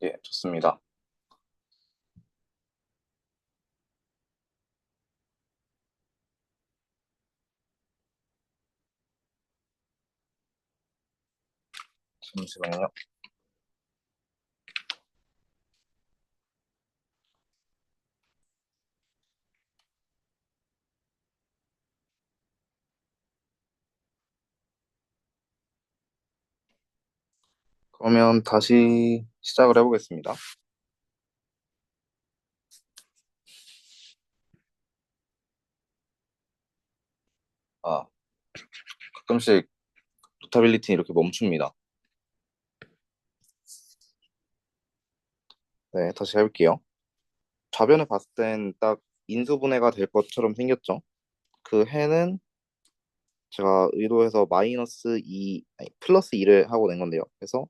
예, 좋습니다. 잠시만요. 그러면 다시 시작을 해보겠습니다. 아, 가끔씩 노타빌리티 이렇게 멈춥니다. 네, 다시 해볼게요. 좌변을 봤을 땐 딱 인수분해가 될 것처럼 생겼죠. 그 해는 제가 의도해서 마이너스 2, 아니, 플러스 2를 하고 낸 건데요. 그래서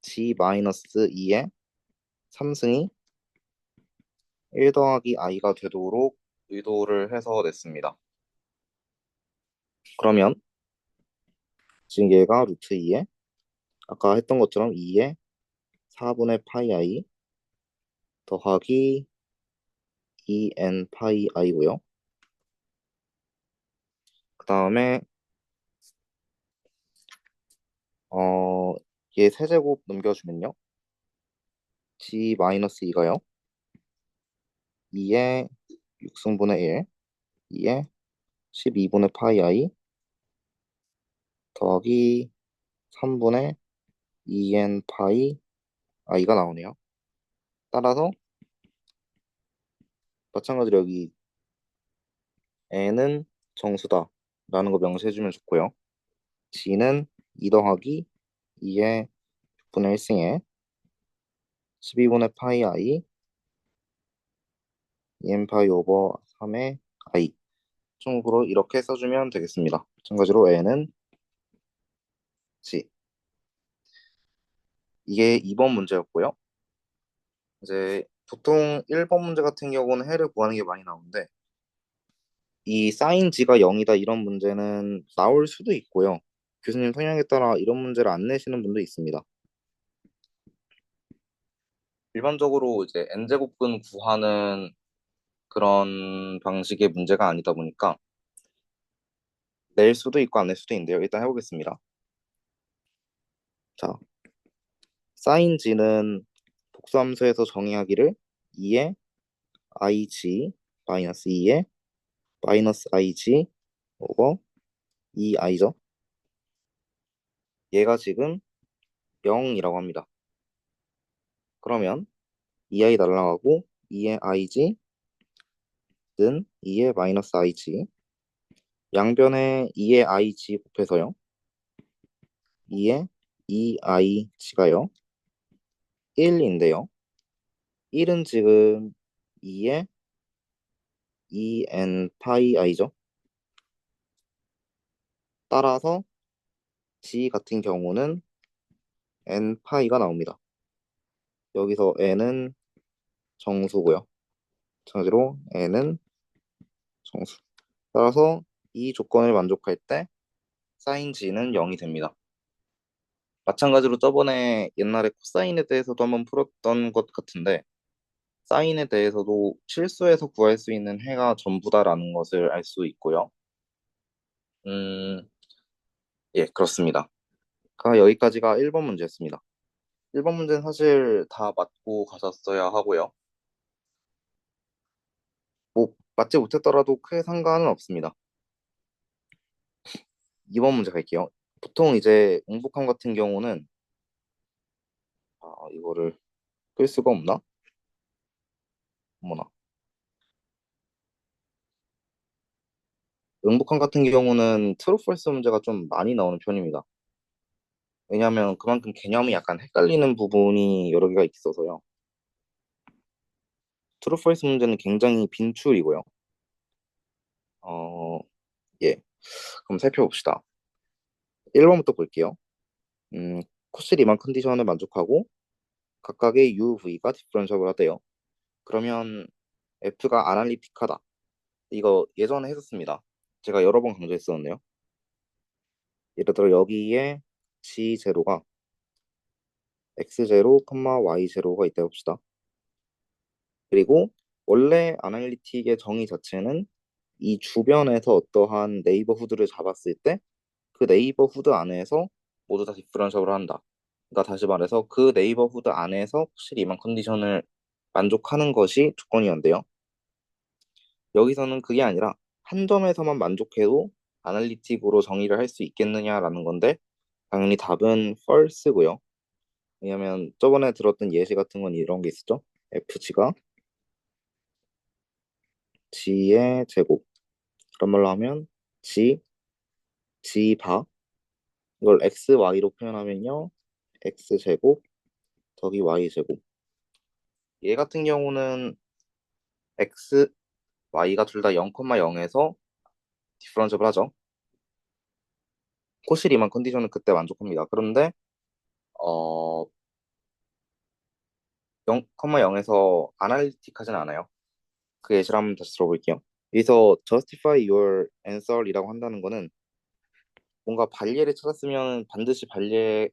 g 마이너스 2의 3승이 1 더하기 i가 되도록 의도를 해서 냈습니다. 그러면 지금 얘가 루트 2에 아까 했던 것처럼 2에 4분의 파이 i 더하기 2n 파이 i고요. 그 다음에 어, 얘 세제곱 넘겨주면요. g 마이너스 2가요. 2에 6승분의 1, 2에 12분의 파이 i 더하기 3분의 2n 파이 i가 나오네요. 따라서 마찬가지로 여기 n은 정수다 라는 거 명시해주면 좋고요. g는 2 더하기 2의 6분의 1승에 12분의 파이 i 2n 파이 오버 3의 i 총으로 이렇게 써주면 되겠습니다. 마찬가지로 n은 g. 이게 2번 문제였고요. 이제 보통 1번 문제 같은 경우는 해를 구하는 게 많이 나오는데 이 사인 g가 0이다 이런 문제는 나올 수도 있고요. 교수님 성향에 따라 이런 문제를 안 내시는 분도 있습니다. 일반적으로 이제 n제곱근 구하는 그런 방식의 문제가 아니다 보니까 낼 수도 있고 안 낼 수도 있는데요. 일단 해보겠습니다. 자, 사인 g는 복수함수에서 정의하기를 2의 ig 마이너스 2의 마이너스 ig 오버 2i죠. 얘가 지금 0이라고 합니다. 그러면 2i 날라가고 2의 ig는 2의 마이너스 ig 양변에 2의 ig 곱해서요. 2의 2ig가요. 1인데요. 1은 지금 2의 2n 파이 i죠. 따라서 g 같은 경우는 n 파이가 나옵니다. 여기서 n은 정수고요. 마찬가지로 n은 정수. 따라서 이 조건을 만족할 때 사인 g는 0이 됩니다. 마찬가지로 저번에 옛날에 코사인에 대해서도 한번 풀었던 것 같은데 사인에 대해서도 실수해서 구할 수 있는 해가 전부다라는 것을 알 수 있고요. 음, 예, 그렇습니다. 여기까지가 1번 문제였습니다. 1번 문제는 사실 다 맞고 가셨어야 하고요. 뭐 맞지 못했더라도 크게 상관은 없습니다. 2번 문제 갈게요. 보통 이제 응복함 같은 경우는 이거를 끌 수가 없나? 어머나. 응복함 같은 경우는 트루 폴스 문제가 좀 많이 나오는 편입니다. 왜냐하면 그만큼 개념이 약간 헷갈리는 부분이 여러 개가 있어서요. 트루 폴스 문제는 굉장히 빈출이고요. 어, 예. 그럼 살펴봅시다. 1번부터 볼게요. 코스 리만 컨디션을 만족하고 각각의 UV가 디퍼런셜을 하대요. 그러면 F가 아날리틱하다. 이거 예전에 했었습니다. 제가 여러 번 강조했었는데요. 예를 들어 여기에 G0가 x0, y0가 있다 봅시다. 그리고 원래 아날리틱의 정의 자체는 이 주변에서 어떠한 네이버후드를 잡았을 때 그 네이버후드 안에서 모두 다 디퍼런셜을 한다. 그러니까 다시 말해서 그 네이버후드 안에서 확실히 이만 컨디션을 만족하는 것이 조건이었는데요. 여기서는 그게 아니라 한 점에서만 만족해도 아날리틱으로 정의를 할 수 있겠느냐라는 건데 당연히 답은 false고요. 왜냐면 저번에 들었던 예시 같은 건 이런 게 있었죠. fg가 g의 제곱 그런 말로 하면 g 바 이걸 x, y로 표현하면요 x 제곱 더하기 y 제곱 얘 같은 경우는 x, y가 둘 다 0,0에서 디퍼런셜을 하죠. 코시리만 컨디션은 그때 만족합니다. 그런데 0,0에서 아날리틱하진 않아요. 그 예시를 한번 다시 들어볼게요. 여기서 justify your answer이라고 한다는 거는 뭔가 발예를 찾았으면 반드시 발예를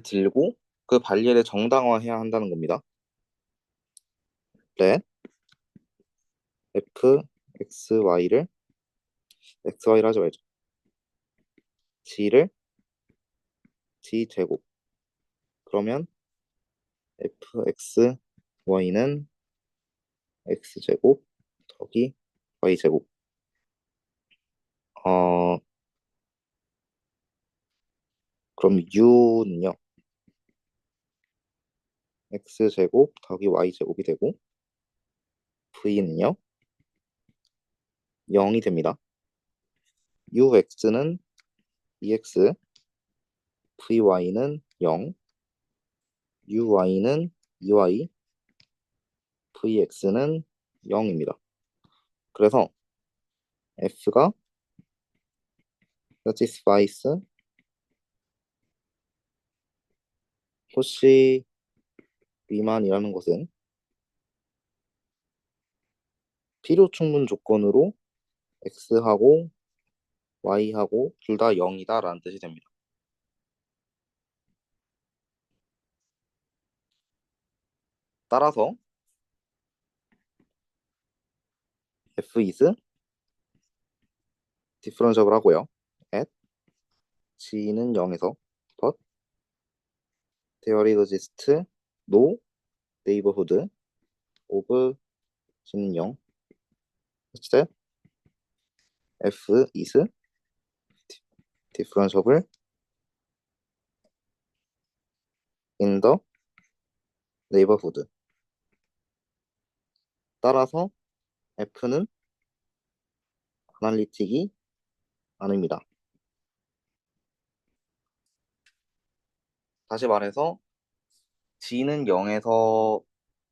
들고 그 발예를 정당화해야 한다는 겁니다. let f x y를 x y를 하지 말죠. g를 g 제곱 그러면 f x y는 x 제곱 더하기 y 제곱 어 그럼 u는요 x 제곱 더하기 y 제곱이 되고 v는요 0이 됩니다. ux는 ex vy는 0 uy는 ey vx는 0입니다. 그래서 f가 satisfies 코시 미만이라는 것은 필요 충분 조건으로 x하고 y하고 둘 다 0이다라는 뜻이 됩니다. 따라서 f is differentiable 하고요. at g는 0에서 but there exists no neighborhood of g는 0 such that f is differentiable in the neighborhood. 따라서 f는 아날리틱이 아닙니다. 다시 말해서 g는 0에서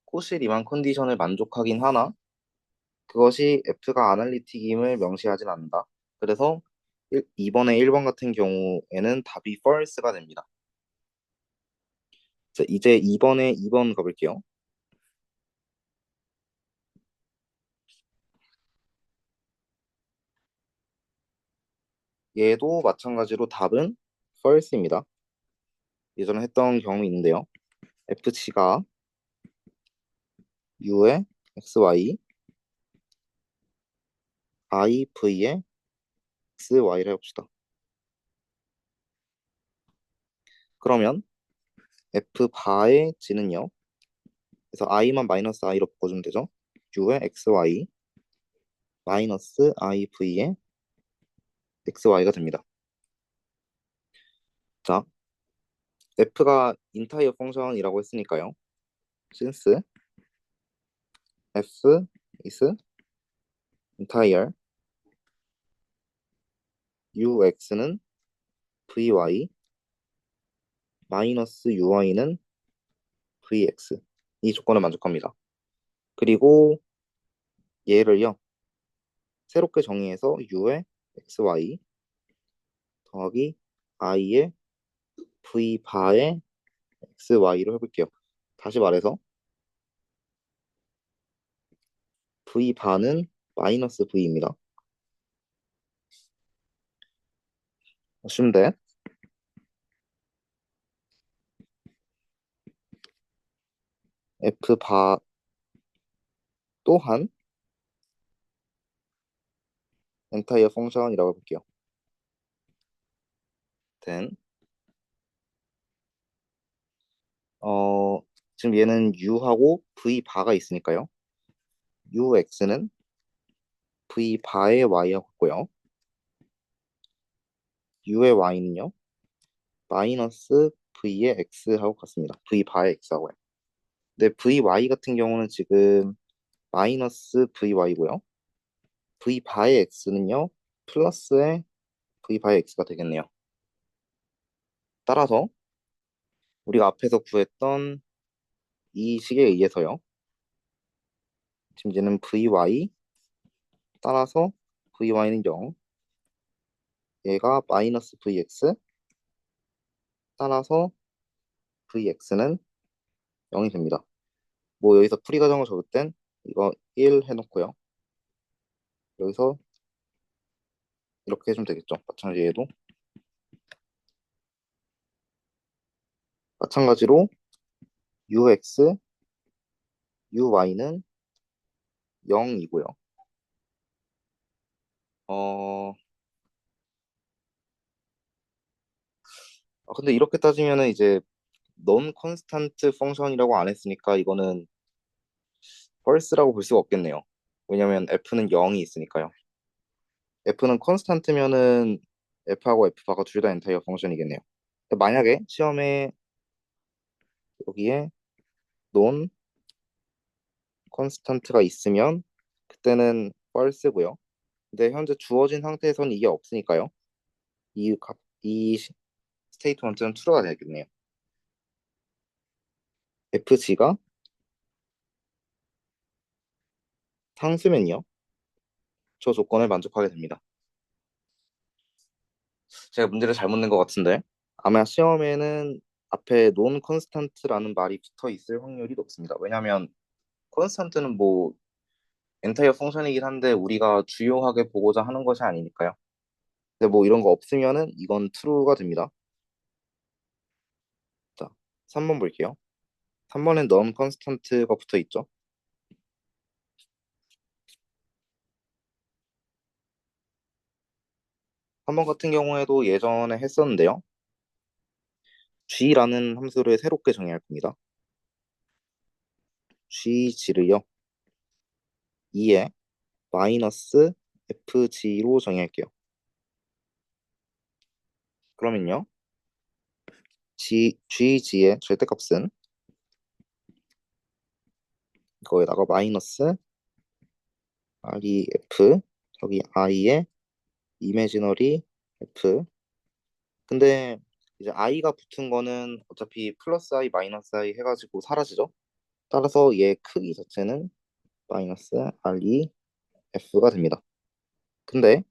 코시 리만 컨디션을 만족하긴 하나 그것이 f가 아날리틱임을 명시하진 않는다. 그래서 2번의 1번 같은 경우에는 답이 false가 됩니다. 자, 이제 2번에 2번 가볼게요. 얘도 마찬가지로 답은 false입니다. 예전에 했던 경험이 있는데요. fc가 u의 xy, iv의 xy를 해봅시다. 그러면 f 바의 g는요. 그래서 i만 마이너스 i로 바꿔주면 되죠. u의 xy 마이너스 iv의 xy가 됩니다. 자, f가 인타이어 펑션이라고 했으니까요. since f is entire ux는 vy 마이너스 uy는 vx 이 조건을 만족합니다. 그리고 얘를요 새롭게 정의해서 u의 xy 더하기 i의 v 바의 xy로 해볼게요. 다시 말해서 v 바는 마이너스 v입니다. assume that f 바 또한 엔타이어 펑션이라고 해볼게요. then 어 지금 얘는 u하고 v 바가 있으니까요. ux는 v 바의 y하고 같고요. u의 y는요 마이너스 v의 x하고 같습니다. v 바의 x하고요. 근데 vy 같은 경우는 지금 마이너스 vy고요. v 바의 x는요 플러스의 v 바의 x가 되겠네요. 따라서 우리가 앞에서 구했던 이 식에 의해서요. 지금 얘는 vy 따라서 vy는 0, 얘가 마이너스 vx 따라서 vx는 0이 됩니다. 뭐 여기서 풀이 과정을 적을 땐 이거 1 해놓고요. 여기서 이렇게 해주면 되겠죠. 마찬가지로 ux, uy는 0이고요. 어, 근데 이렇게 따지면은 이제 non constant 펑션이라고 안 했으니까 이거는 false라고 볼 수가 없겠네요. 왜냐면 f는 0이 있으니까요. f는 constant면은 f하고 f바가 둘 다 엔타이어 펑션이겠네요. 만약에 시험에 여기에 non constant가 있으면 그때는 false고요. 근데 현재 주어진 상태에서는 이게 없으니까요. 이 스테이트먼트는 true가 되겠네요. fg가 상수면요. 저 조건을 만족하게 됩니다. 제가 문제를 잘못 낸 것 같은데 아마 시험에는 앞에 non constant라는 말이 붙어 있을 확률이 높습니다. 왜냐하면 constant는 뭐 엔타이어 펑션이긴 한데 우리가 주요하게 보고자 하는 것이 아니니까요. 근데 뭐 이런 거 없으면은 이건 true가 됩니다. 자, 3번 볼게요. 3번엔 non constant가 붙어 있죠. 3번 같은 경우에도 예전에 했었는데요. g라는 함수를 새롭게 정의할 겁니다. gg를요. 2에 마이너스 fg로 정의할게요. 그러면요. g의 절대값은 거기다가 마이너스 ref 여기 i의 이미지너리 f 근데 이제 i가 붙은 거는 어차피 플러스 i 마이너스 i 해가지고 사라지죠. 따라서 얘 크기 자체는 마이너스 ref가 됩니다. 근데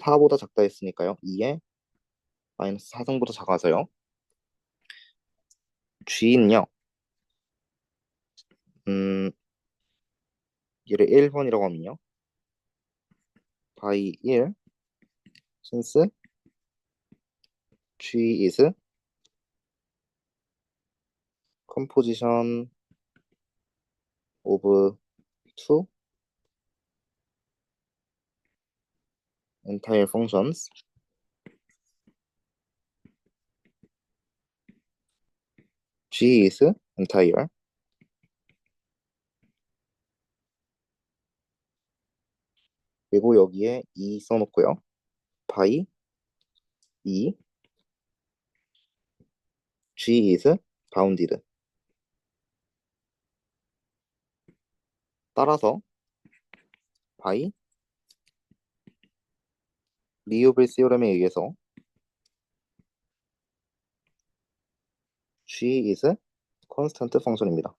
4보다 작다 했으니까요. 2에 마이너스 4등보다 작아서요. g는요. 음, 얘를 1번이라고 하면요. by 1 since g is composition of two entire functions g is entire 그리고 여기에 2 써놓고요. by 2 g is bounded 따라서 by 리우빌 시오렘에 의해서 g is constant 펑션입니다.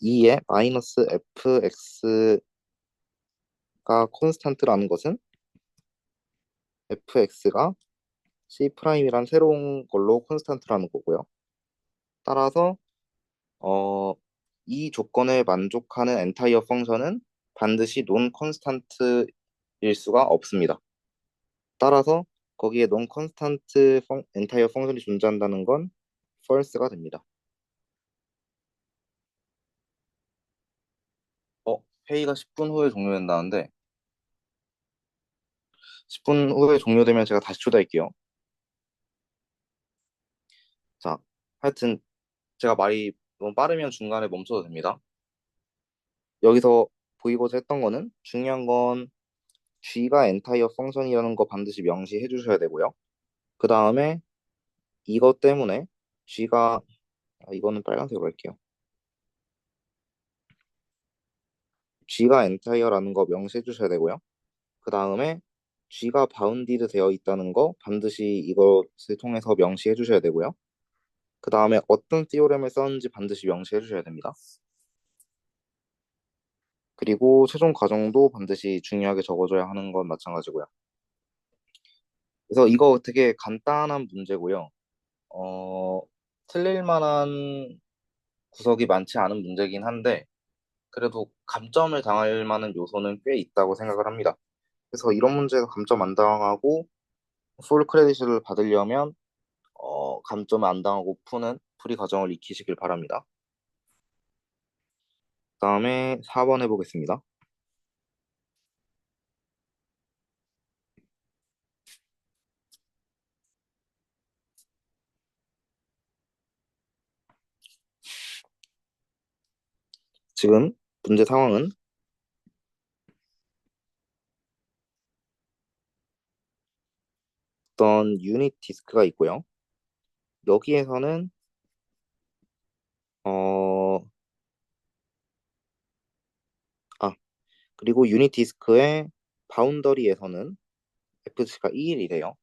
2의 마이너스 fx가 콘스탄트라는 것은 fx가 C'이란 새로운 걸로 콘스탄트라는 거고요. 따라서 이 조건에 만족하는 엔타이어 펑션은 반드시 논 콘스탄트일 수가 없습니다. 따라서 거기에 non constant entire function이 존재한다는 건 false가 됩니다. 회의가 10분 후에 종료된다는데 10분 후에 종료되면 제가 다시 초대할게요. 자, 하여튼 제가 말이 너무 빠르면 중간에 멈춰도 됩니다. 여기서 보이고자 했던 거는 중요한 건 G가 entire function이라는 거 반드시 명시해 주셔야 되고요. 그 다음에 이것 때문에 G가 이거는 빨간색으로 할게요. G가 entire라는 거 명시해 주셔야 되고요. 그 다음에 G가 바운디드 되어 있다는 거 반드시 이것을 통해서 명시해 주셔야 되고요. 그 다음에 어떤 티오렘을 썼는지 반드시 명시해 주셔야 됩니다. 그리고 최종 과정도 반드시 중요하게 적어줘야 하는 건 마찬가지고요. 그래서 이거 되게 간단한 문제고요. 어, 틀릴 만한 구석이 많지 않은 문제긴 한데 그래도 감점을 당할 만한 요소는 꽤 있다고 생각을 합니다. 그래서 이런 문제가 감점 안 당하고 풀 크레딧을 받으려면 감점을 안 당하고 푸는 풀이 과정을 익히시길 바랍니다. 그다음에 4번 해보겠습니다. 지금 문제 상황은 어떤 유닛 디스크가 있고요. 여기에서는 어, 아, 그리고 유닛 디스크의 바운더리에서는 f가 2일이래요.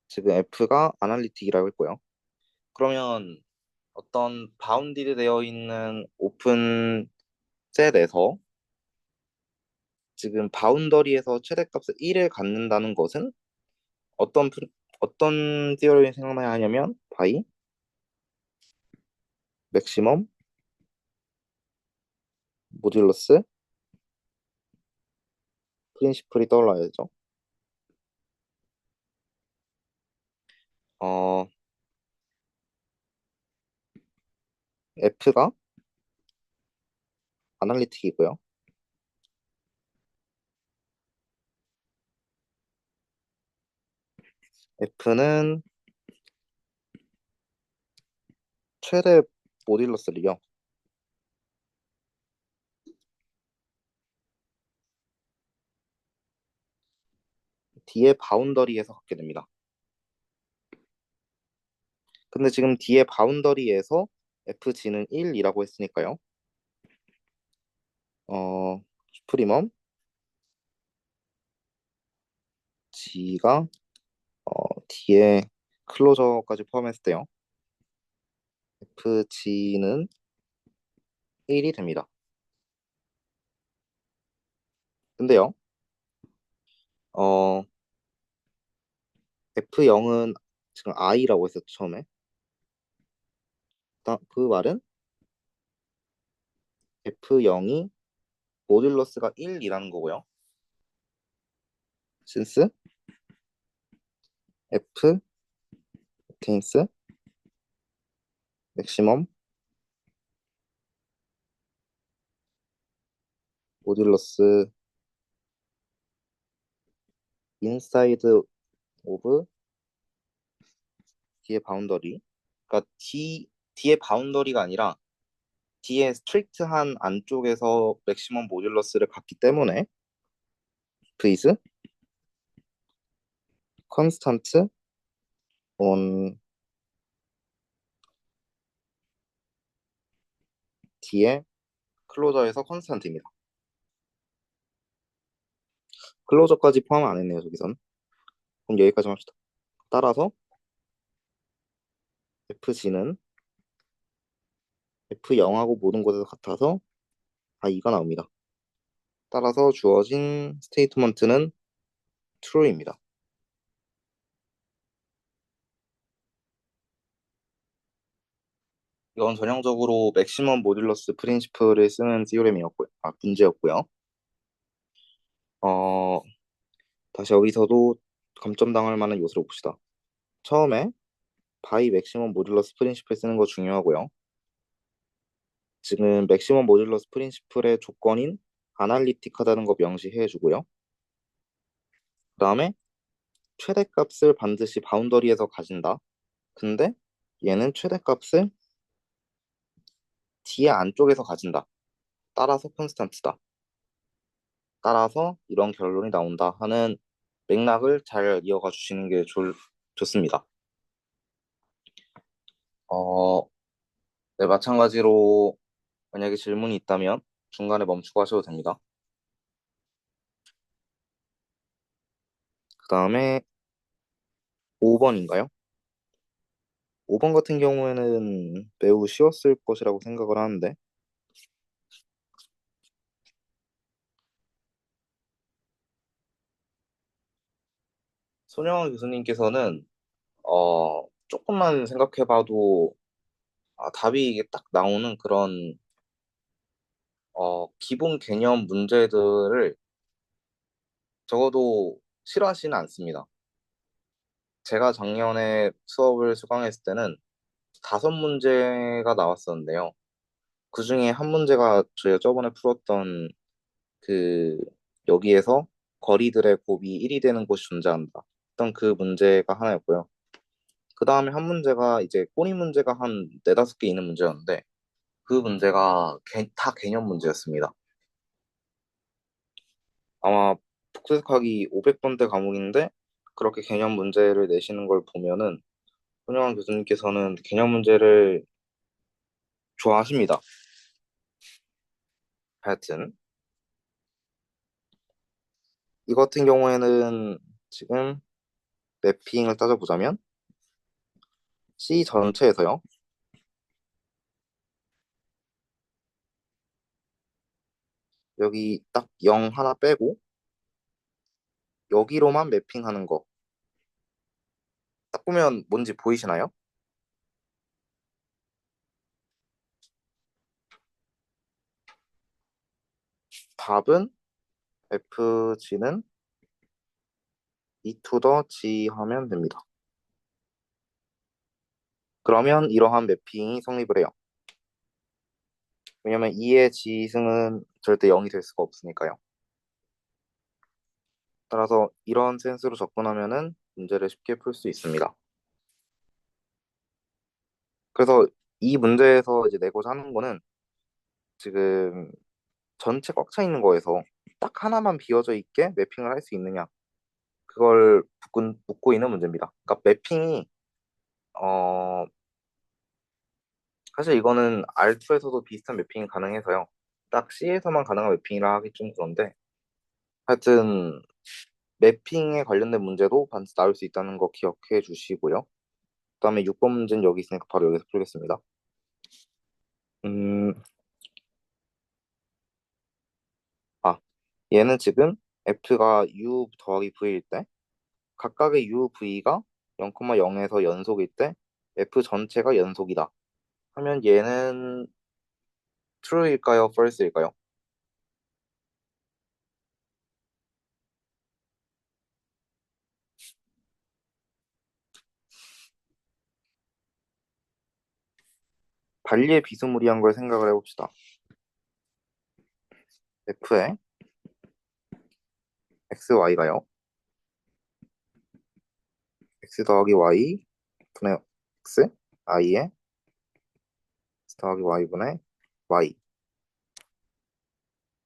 지금 f가 아날리틱이라고 했고요. 그러면 어떤 바운디드 되어 있는 오픈 셋에서 지금 바운더리에서 최대값을 1을 갖는다는 것은 어떤 어떤 띠어를 생각나야 하냐면 바이 맥시멈 모듈러스 프린시플이 떠올라야죠. 어, F가 아날리틱이고요. F는 최대 모듈러스를요. D의 바운더리에서 갖게 됩니다. 근데 지금 D의 바운더리에서 FG는 1이라고 했으니까요. 슈프리멈 G가 D의 클로저까지 포함했을 때요. FG는 1이 됩니다. 근데요, 어, F0은 지금 I라고 했었죠, 처음에. 그 말은 F0이 모듈러스가 1이라는 거고요. since F contains maximum 모듈러스 inside of D의 바운더리. 그러니까 D의 바운더리가 아니라 D의 스트릭트한 안쪽에서 맥시멈 모듈러스를 갖기 때문에 is constant on D의 클로저에서 컨스탄트입니다. 클로저까지 포함 안 했네요, 저기선. 그럼 여기까지 합시다. 따라서 FG는 F0하고 모든 곳에서 같아서 이가 나옵니다. 따라서 주어진 스테이트먼트는 true입니다. 이건 전형적으로 맥시멈 모듈러스 프린시플을 쓰는 문제였고요. 어, 다시 여기서도 감점당할 만한 요소를 봅시다. 처음에 바이 맥시멈 모듈러스 프린시플 쓰는 거 중요하고요. 지금 맥시멈 모듈러스 프린시플의 조건인 아날리틱하다는 거 명시해 주고요. 그 다음에 최대값을 반드시 바운더리에서 가진다. 근데 얘는 최대값을 뒤에 안쪽에서 가진다. 따라서 콘스탄트다. 따라서 이런 결론이 나온다 하는 맥락을 잘 이어가 주시는 게 좋습니다. 어, 네, 마찬가지로 만약에 질문이 있다면 중간에 멈추고 하셔도 됩니다. 그 다음에 5번인가요? 5번 같은 경우에는 매우 쉬웠을 것이라고 생각을 하는데, 손영환 교수님께서는 조금만 생각해봐도 답이 이게 딱 나오는 그런 기본 개념 문제들을 적어도 싫어하지는 않습니다. 제가 작년에 수업을 수강했을 때는 5문제가 나왔었는데요. 그 중에 한 문제가 저희가 저번에 풀었던 그 여기에서 거리들의 곱이 1이 되는 곳이 존재한다. 어떤 그 문제가 하나였고요. 그 다음에 한 문제가 이제 꼬리 문제가 한 네다섯 개 있는 문제였는데 그 문제가 다 개념 문제였습니다. 아마 복습하기 500번대 과목인데 그렇게 개념 문제를 내시는 걸 보면은 손영환 교수님께서는 개념 문제를 좋아하십니다. 하여튼 이 같은 경우에는 지금 매핑을 따져보자면 C 전체에서요. 여기 딱 0 하나 빼고 여기로만 매핑하는 거. 딱 보면 뭔지 보이시나요? 답은 FG는 E to the G 하면 됩니다. 그러면 이러한 매핑이 성립을 해요. 왜냐면 2의 G승은 절대 0이 될 수가 없으니까요. 따라서 이런 센스로 접근하면은 문제를 쉽게 풀 수 있습니다. 그래서 이 문제에서 이제 내고자 하는 거는 지금 전체 꽉 차 있는 거에서 딱 하나만 비어져 있게 매핑을 할 수 있느냐 그걸 묻고 있는 문제입니다. 그러니까 매핑이 어 사실 이거는 R2에서도 비슷한 매핑이 가능해서요. 딱 C에서만 가능한 매핑이라 하기 좀 그런데 하여튼 매핑에 관련된 문제도 반드시 나올 수 있다는 거 기억해 주시고요. 그다음에 6번 문제는 여기 있으니까 바로 여기서 풀겠습니다. 음, 아, 얘는 지금 F가 U 더하기 V일 때 각각의 U, V가 0,0에서 연속일 때 F 전체가 연속이다. 하면 얘는 true일까요? false일까요? 반리의 비스무리한 걸 생각을 해봅시다. F의 XY가요. X 더하기 Y 분의 X, I의 X 더하기 Y 분의 Y.